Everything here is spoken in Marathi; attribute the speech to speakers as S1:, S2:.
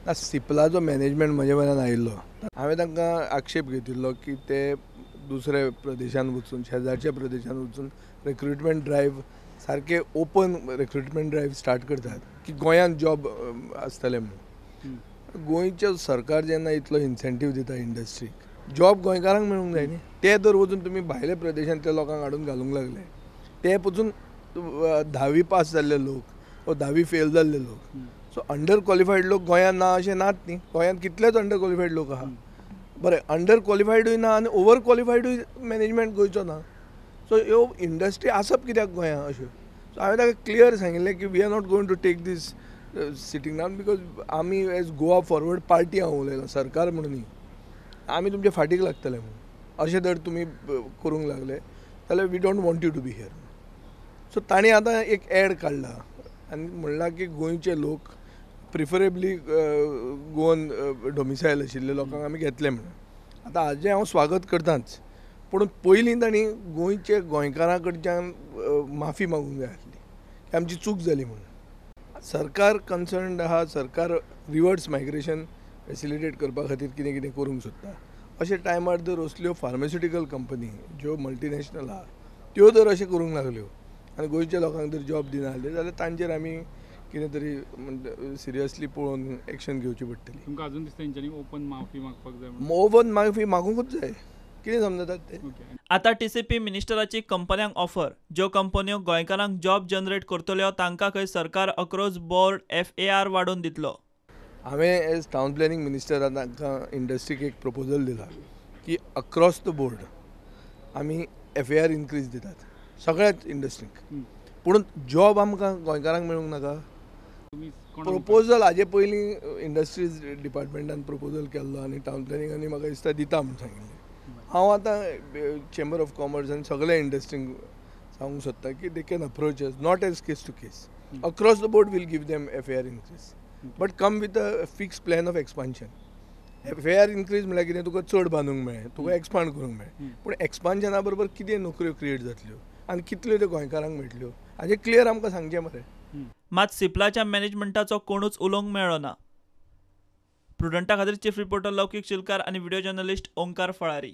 S1: सिप्लाचो मॅनेजमेंट म्हजे मेरेन आयिल्लो. हांवें तांकां आक्षेप घेतिल्लो की ते दुसऱ्या प्रदेशांत वचून शेजारच्या प्रदेशांत वचून रिक्रुटमेंट ड्रायव्ह सारके ओपन रिक्रुटमेंट ड्रायव्ह स्टार्ट करतात की गोंयांत जॉब आसतले म्हणून. गोंयचें सरकार जेन्ना इतलो इन्सेंटीव दिता इंडस्ट्रीक, जॉब गोंयकारांक मेळूंक जाय न्ही. ते जर वचून तुमी भायल्या प्रदेशांतल्या लोकांक हाडून घालूंक लागले, ते पसून 10वी पास जाल्ले लोक वा 10वी फेल जाल्ले लोक, सो अंडर क्वॉलिफायड लोक गोंयांत ना अशें नात न्ही. गोंयांत कितलेच अंडर क्वॉलिफायड लोक आहा. बरें, अंडर क्वॉलिफायडूय ना आनी ओवर क्वॉलिफायडूय मॅनेजमेंट गोंयचो ना. सो ह्यो इंडस्ट्री आसप कित्याक गोंयांत अश्यो. सो हांवें ताका क्लियर सांगिल्लें की we are not going to take this sitting down, because आमी एज गोवा फॉरवर्ड पार्टी हांव उलयलां, सरकार म्हणून आमी तुमच्या फाटीक लागतले म्हणून. अशें जर तुमी करूंक लागले जाल्यार we don't want you to be here. So तांणी आतां एक एड काडला आनी म्हणलां की गोंयचे लोक प्रिफरेबली गोवन डोमिसायल आशिल्ले लोकांक आमी घेतले म्हणून. आतां हाजें हांव स्वागत करताच, पूण पयलीं तांणी गोंयचे गोंयकारां कडच्यान माफी मागूंक जाय आसली की आमची चूक जाली म्हणून. सरकार कन्सर्न्ड आहा, सरकार रिवर्स मायग्रेशन फॅसिलिटेट करपा खातीर कितें कितें करूंक सोदता. अशे टायमार जर असल्यो फार्मास्युटिकल कंपनी ज्यो मल्टीनॅशनल आहा त्यो जर अशें करूंक लागल्यो आनी गोंयच्या लोकांक जर जॉब दिना जाल्यार तांचेर आमी कितें तरी सिरियसली पळोवन एक्शन घेवची पडटली.
S2: तुमकां अजून दिसता तेंच्यांनी ओपन माफी मागपाक जाय?
S1: ओपन माफी मागूंकूच जाय. कितें समजतात ते.
S3: आता टीसीपी मिनिस्टराची कंपन्यांक ऑफर. ज्यो कंपन्यो गोंयकारांक जॉब जनरेट करतल्यो तांकां खंय सरकार अक्रॉस बोर्ड FAR वाडोवन दितलो.
S1: हांवें एज टावन प्लॅनिंग मिनिस्टर तांकां इंडस्ट्रीक एक प्रपोजल दिला की अक्रॉस द बोर्ड आमी FAR इन्क्रीज दितात सगळ्याच इंडस्ट्रीक, पूण जॉब आमकां गोंयकारांक मेळूंक नाका. प्रपोजल हाजे पयलीं इंडस्ट्रीज डिपार्टमेंटान प्रपोजल केल्लो आनी टावन प्लॅनिंगांनी म्हाका दिसता दिता म्हणून सांगिल्लें. हांव आतां चेंबर ऑफ कॉमर्स आनी सगळ्या इंडस्ट्रींक सांगूंक सोदता की they can approach us, not as case to case. Across the board will give them FAR increase, but come with a fix plan of expansion. FAR increase म्हळ्यार कितें, तुका चड बांदूंक मेळ्ळें, तुका एक्सपांड करूंक मेळ्ळें, पूण एक्सपान्शना बरोबर कितें नोकऱ्यो क्रिएट जातल्यो आनी कितल्यो त्यो गोंयकारांक मेळटल्यो हाजें क्लियर आमकां सांगचें मरे.
S3: मात सिप्लाच्या मॅनेजमेंटाचो कोणूच उलोवंक मेळ्ळो ना. प्रुडंटा खातीर चीफ रिपोर्टर लौकीक शिलकार आनी व्हिडिओ जर्नलिस्ट ओंकार फळारी.